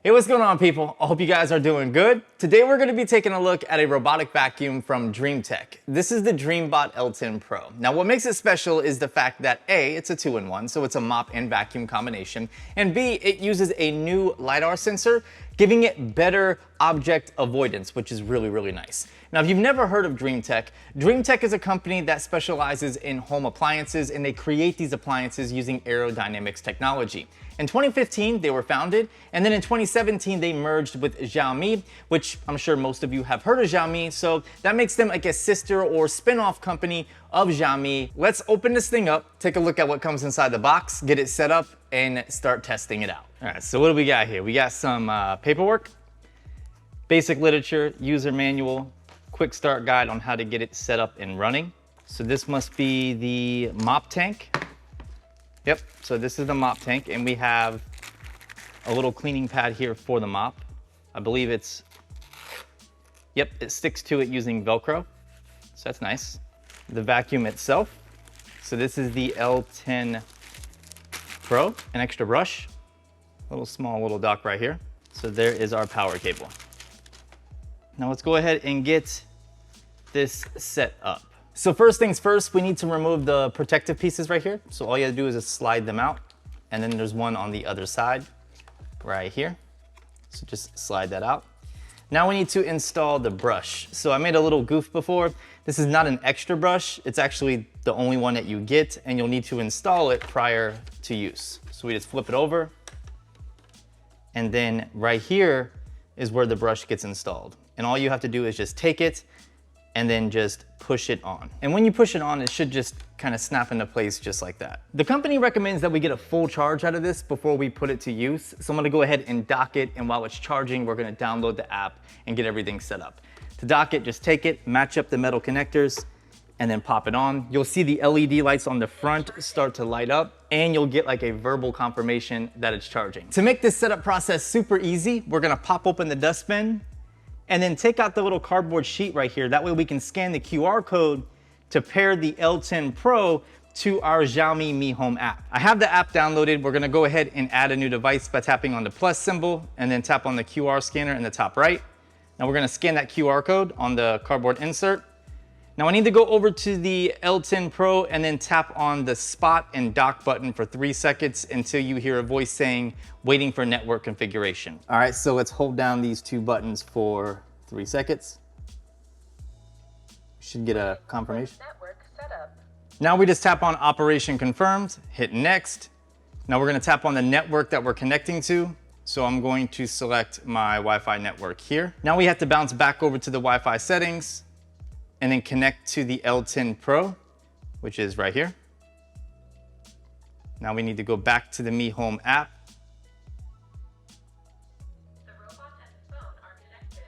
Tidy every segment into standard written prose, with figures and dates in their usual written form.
Hey, what's going on, people? I hope you guys are doing good. Today we're going to be taking a look at a robotic vacuum from Dreame. This is the DreameBot L10 Pro. Now, what makes it special is the fact that A, it's a 2-in-1, so it's a mop and vacuum combination, and B, it uses a new Lidar sensor, giving it better object avoidance, which is really nice. Now, if you've never heard of Dreame is a company that specializes in home appliances, and they create these appliances using aerodynamics technology. In 2015, they were founded, and then in 2017, they merged with Xiaomi, which I'm sure most of you have heard of Xiaomi, so that makes them like a sister or spin-off company of Xiaomi. Let's open this thing up, take a look at what comes inside the box, get it set up, and start testing it out. All right, so what do we got here? We got some paperwork, basic literature, user manual, quick start guide on how to get it set up and running. So this must be the mop tank. Yep, so this is the mop tank, and we have a little cleaning pad here for the mop. I believe it's, yep, it sticks to it using Velcro, so that's nice. The vacuum itself, so this is the L10 PRO, an extra brush, small little dock right here. So there is our power cable. Now let's go ahead and get this set up. So first things first, we need to remove the protective pieces right here. So all you have to do is just slide them out. And then there's one on the other side right here. So just slide that out. Now we need to install the brush. So I made a little goof before. This is not an extra brush. It's actually the only one that you get, and you'll need to install it prior to use. So we just flip it over. And then right here is where the brush gets installed. And all you have to do is just take it and then just push it on. And when you push it on, it should just kind of snap into place just like that. The company recommends that we get a full charge out of this before we put it to use. So I'm gonna go ahead and dock it, and while it's charging, we're gonna download the app and get everything set up. To dock it, just take it, match up the metal connectors, and then pop it on. You'll see the LED lights on the front start to light up, and you'll get like a verbal confirmation that it's charging. To make this setup process super easy, we're gonna pop open the dustbin, and then take out the little cardboard sheet right here. That way we can scan the QR code to pair the L10 Pro to our Xiaomi Mi Home app. I have the app downloaded. We're gonna go ahead and add a new device by tapping on the plus symbol and then tap on the QR scanner in the top right. Now we're gonna scan that QR code on the cardboard insert. Now I need to go over to the L10 Pro and then tap on the spot and dock button for 3 seconds until you hear a voice saying, waiting for network configuration. All right, so let's hold down these 2 buttons for 3 seconds. Should get a confirmation. Network setup. Now we just tap on operation confirmed, hit next. Now we're gonna tap on the network that we're connecting to. So I'm going to select my Wi-Fi network here. Now we have to bounce back over to the Wi-Fi settings and then connect to the L10 Pro, which is right here. Now we need to go back to the Mi Home app. The robot and phone are connected.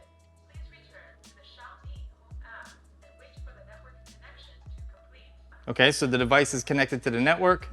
Please return to the Xiaomi Home app and wait for the network connection to complete. Okay, so the device is connected to the network.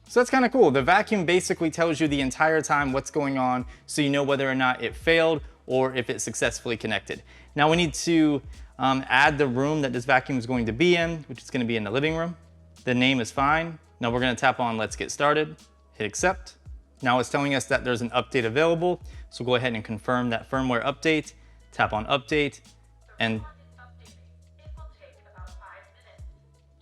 So that's kind of cool. The vacuum basically tells you the entire time what's going on, so you know whether or not it failed or if it successfully connected. Now we need to add the room that this vacuum is going to be in, which is going to be in the living room. The name is fine. Now we're going to tap on let's get started, hit accept. Now it's telling us that there's an update available. So go ahead and confirm that firmware update, tap on update, and It will take about 5 minutes.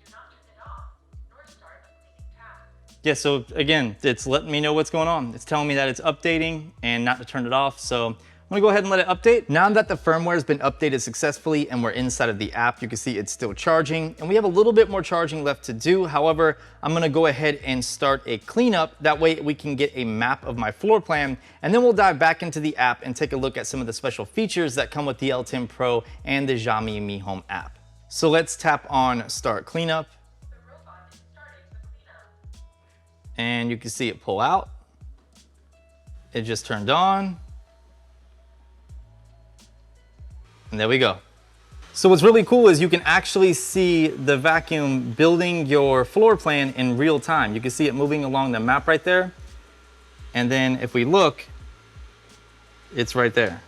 Do not turn it off, nor start a cleaning task. yeah, so again, it's letting me know what's going on. It's telling me that it's updating and not to turn it off. So I'm gonna go ahead and let it update. Now that the firmware has been updated successfully and we're inside of the app, you can see it's still charging, and we have a little bit more charging left to do. However, I'm gonna go ahead and start a cleanup. That way we can get a map of my floor plan, and then we'll dive back into the app and take a look at some of the special features that come with the L10 Pro and the Xiaomi Mi Home app. So let's tap on start cleanup. The robot is starting the cleanup. And you can see it pull out. It just turned on. And there we go. So what's really cool is you can actually see the vacuum building your floor plan in real time. You can see it moving along the map right there. And then if we look, it's right there.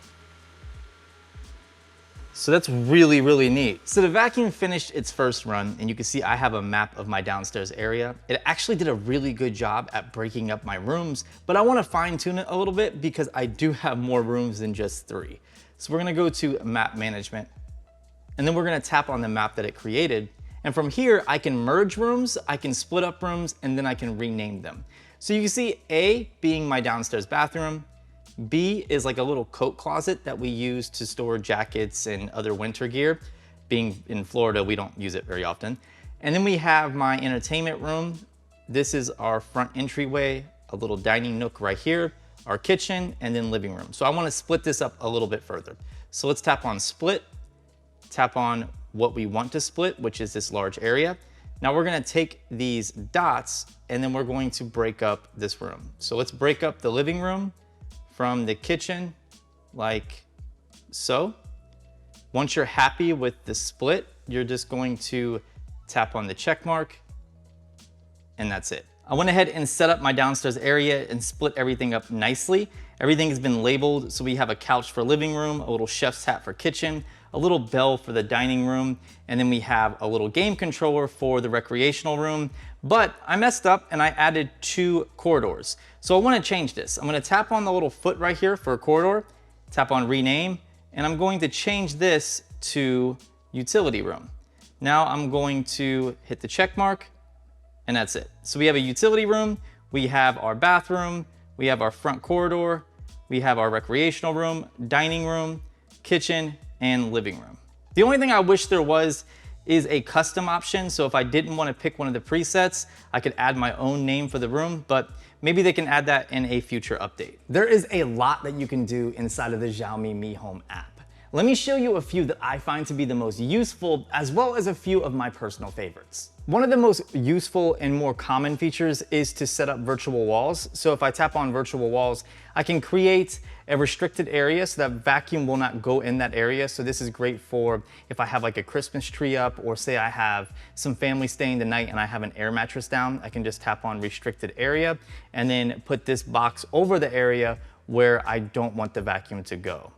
So that's really, really neat. So the vacuum finished its first run, and you can see I have a map of my downstairs area. It actually did a really good job at breaking up my rooms, but I wanna fine tune it a little bit because I do have more rooms than just 3. So we're gonna go to map management, and then we're gonna tap on the map that it created. And from here, I can merge rooms, I can split up rooms, and then I can rename them. So you can see A being my downstairs bathroom, B is like a little coat closet that we use to store jackets and other winter gear. Being in Florida, we don't use it very often. And then we have my entertainment room. This is our front entryway, a little dining nook right here, our kitchen, and then living room. So I wanna split this up a little bit further. So let's tap on split, tap on what we want to split, which is this large area. Now we're gonna take these dots and then we're going to break up this room. So let's break up the living room from the kitchen like so. Once you're happy with the split, you're just going to tap on the check mark and that's it. I went ahead and set up my downstairs area and split everything up nicely. Everything has been labeled, so we have a couch for living room, a little chef's hat for kitchen, a little bell for the dining room, and then we have a little game controller for the recreational room. But I messed up and I added 2 corridors. So I wanna change this. I'm gonna tap on the little foot right here for a corridor, tap on rename, and I'm going to change this to utility room. Now I'm going to hit the check mark, and that's it. So we have a utility room, we have our bathroom, we have our front corridor, we have our recreational room, dining room, kitchen, and living room. The only thing I wish there was is a custom option. So if I didn't want to pick one of the presets, I could add my own name for the room, but maybe they can add that in a future update. There is a lot that you can do inside of the Xiaomi Mi Home app. Let me show you a few that I find to be the most useful, as well as a few of my personal favorites. One of the most useful and more common features is to set up virtual walls. So if I tap on virtual walls, I can create a restricted area so that vacuum will not go in that area. So this is great for if I have like a Christmas tree up, or say I have some family staying the night and I have an air mattress down, I can just tap on restricted area and then put this box over the area where I don't want the vacuum to go.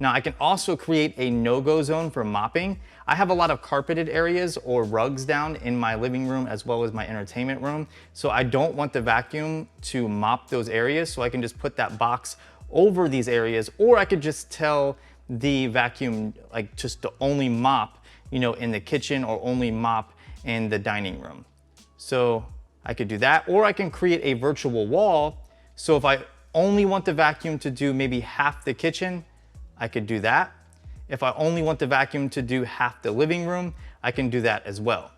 Now I can also create a no-go zone for mopping. I have a lot of carpeted areas or rugs down in my living room as well as my entertainment room. So I don't want the vacuum to mop those areas. So I can just put that box over these areas, or I could just tell the vacuum like just to only mop, you know, in the kitchen or only mop in the dining room. So I could do that, or I can create a virtual wall. So if I only want the vacuum to do maybe half the kitchen, I could do that. If I only want the vacuum to do half the living room, I can do that as well.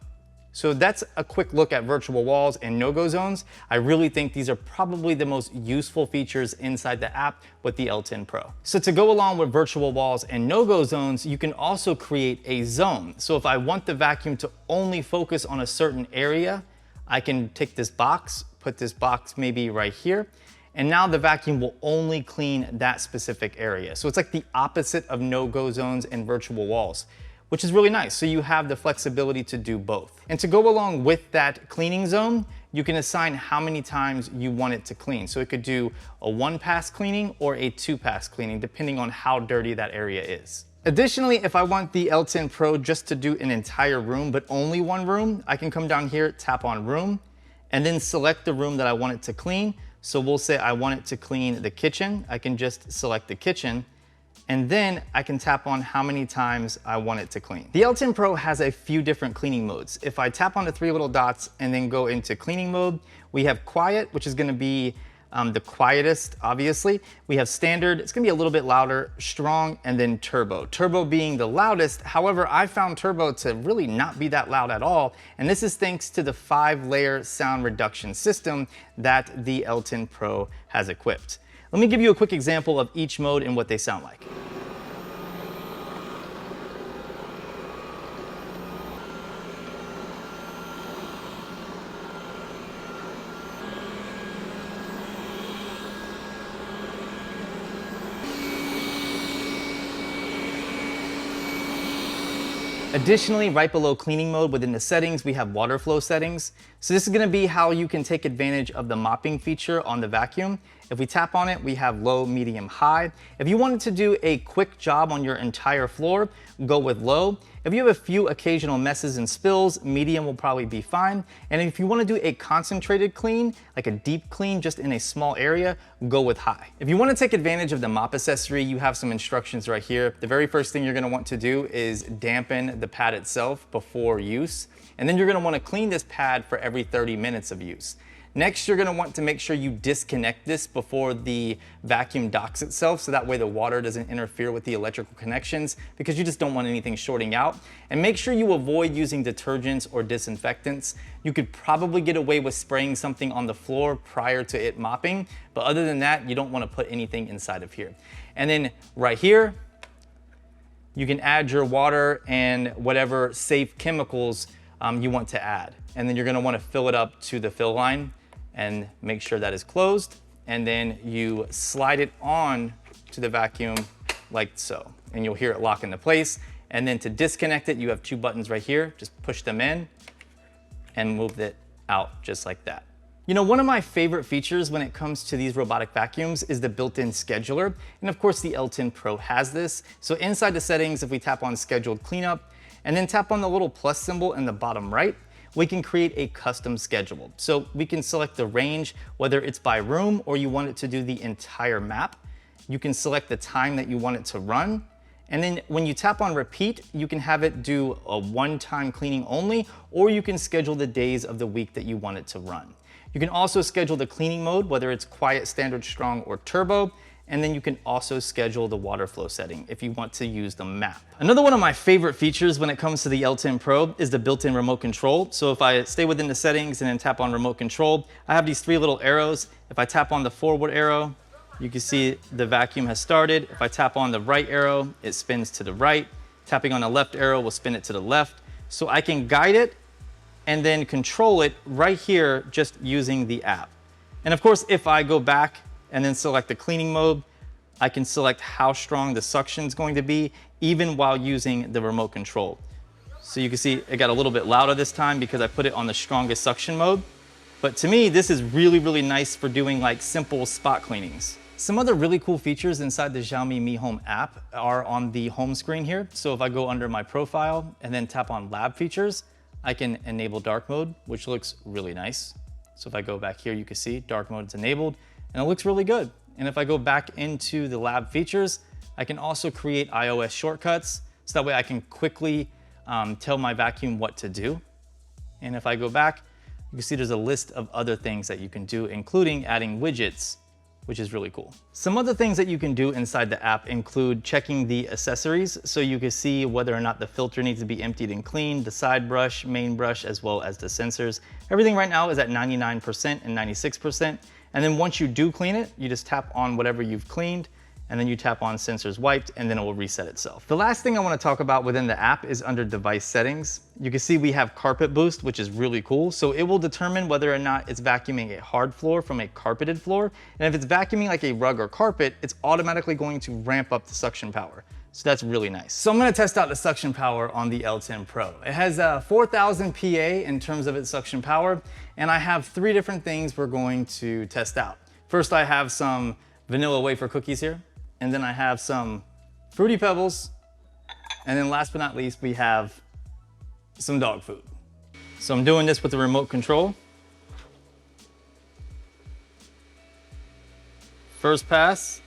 So that's a quick look at virtual walls and no-go zones. I really think these are probably the most useful features inside the app with the L10 Pro. So to go along with virtual walls and no-go zones, you can also create a zone. So if I want the vacuum to only focus on a certain area, I can take this box, put this box maybe right here, and now the vacuum will only clean that specific area. So it's like the opposite of no-go zones and virtual walls, which is really nice. So you have the flexibility to do both. And to go along with that cleaning zone, you can assign how many times you want it to clean. So it could do a 1-pass cleaning or a 2-pass cleaning, depending on how dirty that area is. Additionally, if I want the L10 Pro just to do an entire room, but only one room, I can come down here, tap on room, and then select the room that I want it to clean. So we'll say I want it to clean the kitchen. I can just select the kitchen, and then I can tap on how many times I want it to clean. The L10 Pro has a few different cleaning modes. If I tap on the 3 little dots and then go into cleaning mode, we have quiet, which is gonna be the quietest, obviously. We have standard, it's gonna be a little bit louder, strong, and then turbo. Turbo being the loudest. However, I found turbo to really not be that loud at all. And this is thanks to the 5-layer sound reduction system that the L10 Pro has equipped. Let me give you a quick example of each mode and what they sound like. Additionally, right below cleaning mode within the settings, we have water flow settings. So this is gonna be how you can take advantage of the mopping feature on the vacuum. If we tap on it, we have low, medium, high. If you wanted to do a quick job on your entire floor, go with low. If you have a few occasional messes and spills, medium will probably be fine. And if you want to do a concentrated clean, like a deep clean just in a small area, go with high. If you want to take advantage of the mop accessory, you have some instructions right here. The very first thing you're going to want to do is dampen the pad itself before use. And then you're going to want to clean this pad for every 30 minutes of use. Next, you're gonna want to make sure you disconnect this before the vacuum docks itself, so that way the water doesn't interfere with the electrical connections, because you just don't want anything shorting out. And make sure you avoid using detergents or disinfectants. You could probably get away with spraying something on the floor prior to it mopping, but other than that, you don't wanna put anything inside of here. And then right here, you can add your water and whatever safe chemicals you want to add. And then you're gonna wanna fill it up to the fill line and make sure that is closed. And then you slide it on to the vacuum like so. And you'll hear it lock into place. And then to disconnect it, you have two buttons right here. Just push them in and move it out just like that. You know, one of my favorite features when it comes to these robotic vacuums is the built-in scheduler. And of course the L10 Pro has this. So inside the settings, if we tap on scheduled cleanup and then tap on the little plus symbol in the bottom right, we can create a custom schedule. So we can select the range, whether it's by room or you want it to do the entire map. You can select the time that you want it to run. And then when you tap on repeat, you can have it do a one-time cleaning only, or you can schedule the days of the week that you want it to run. You can also schedule the cleaning mode, whether it's quiet, standard, strong, or turbo. And then you can also schedule the water flow setting if you want to use the map. Another one of my favorite features when it comes to the L10 Pro is the built-in remote control. So if I stay within the settings and then tap on remote control, I have these three little arrows. If I tap on the forward arrow, you can see the vacuum has started. If I tap on the right arrow, it spins to the right. Tapping on the left arrow will spin it to the left. So I can guide it and then control it right here just using the app. And of course, if I go back and then select the cleaning mode, I can select how strong the suction is going to be, even while using the remote control. So you can see it got a little bit louder this time because I put it on the strongest suction mode. But to me, this is really, really nice for doing like simple spot cleanings. Some other really cool features inside the Xiaomi Mi Home app are on the home screen here. So if I go under my profile and then tap on lab features, I can enable dark mode, which looks really nice. So if I go back here, you can see dark mode is enabled and it looks really good. And if I go back into the lab features, I can also create iOS shortcuts. So that way I can quickly tell my vacuum what to do. And if I go back, you can see there's a list of other things that you can do, including adding widgets, which is really cool. Some other things that you can do inside the app include checking the accessories. So you can see whether or not the filter needs to be emptied and cleaned, the side brush, main brush, as well as the sensors. Everything right now is at 99% and 96%. And then once you do clean it, you just tap on whatever you've cleaned, and then you tap on sensors wiped, and then it will reset itself. The last thing I want to talk about within the app is under device settings. You can see we have carpet boost, which is really cool. So it will determine whether or not it's vacuuming a hard floor from a carpeted floor. And if it's vacuuming like a rug or carpet, it's automatically going to ramp up the suction power. So that's really nice. So I'm gonna test out the suction power on the L10 Pro. It has 4,000 PA in terms of its suction power, and I have three different things we're going to test out. First, I have some vanilla wafer cookies here, and then I have some Fruity Pebbles, and then last but not least, we have some dog food. So I'm doing this with the remote control. First pass.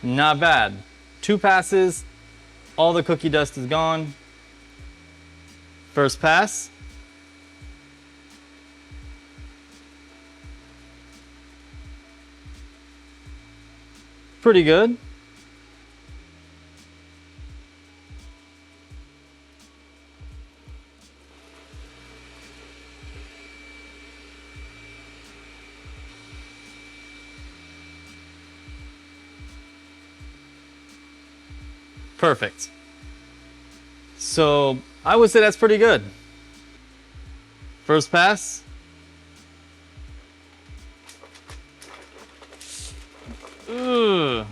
Not bad. 2 passes, all the cookie dust is gone. First pass. Pretty good. Perfect. So I would say that's pretty good. First pass. Ugh.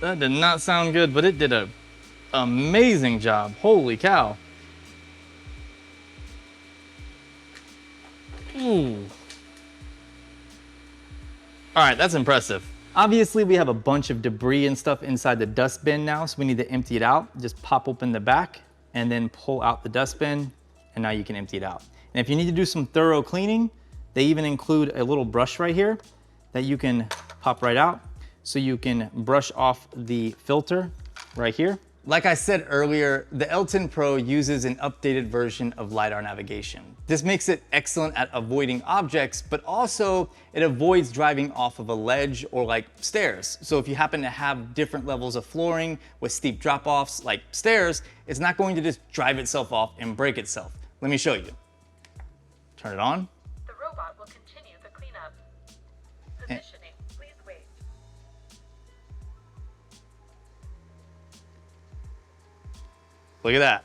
That did not sound good, but it did a amazing job. Holy cow. Ooh. All right, that's impressive. Obviously, we have a bunch of debris and stuff inside the dustbin now, so we need to empty it out. Just pop open the back and then pull out the dustbin, and now you can empty it out. And if you need to do some thorough cleaning, they even include a little brush right here that you can pop right out, so you can brush off the filter right here. Like I said earlier, the L10 Pro uses an updated version of Lidar navigation. This makes it excellent at avoiding objects, but also it avoids driving off of a ledge or like stairs. So if you happen to have different levels of flooring with steep drop-offs like stairs, it's not going to just drive itself off and break itself. Let me show you. Turn it on. The robot will continue the cleanup. Positioning, please wait. Look at that.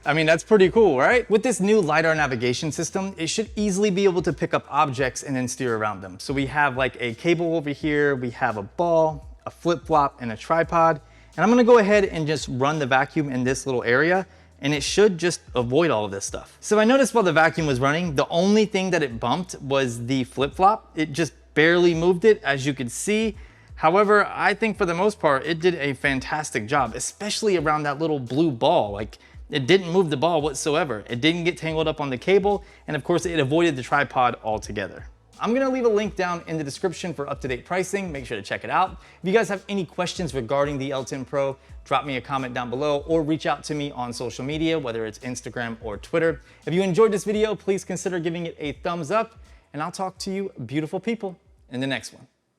I mean, that's pretty cool, right? With this new Lidar navigation system, it should easily be able to pick up objects and then steer around them. So we have like a cable over here, we have a ball, a flip-flop, and a tripod. And I'm gonna go ahead and just run the vacuum in this little area, and it should just avoid all of this stuff. So I noticed while the vacuum was running, the only thing that it bumped was the flip-flop. It just barely moved it, as you could see. However, I think for the most part, it did a fantastic job, especially around that little blue ball. Like, it didn't move the ball whatsoever. It didn't get tangled up on the cable, and of course, it avoided the tripod altogether. I'm gonna leave a link down in the description for up-to-date pricing. Make sure to check it out. If you guys have any questions regarding the L10 Pro, drop me a comment down below or reach out to me on social media, whether it's Instagram or Twitter. If you enjoyed this video, please consider giving it a thumbs up, and I'll talk to you beautiful people in the next one.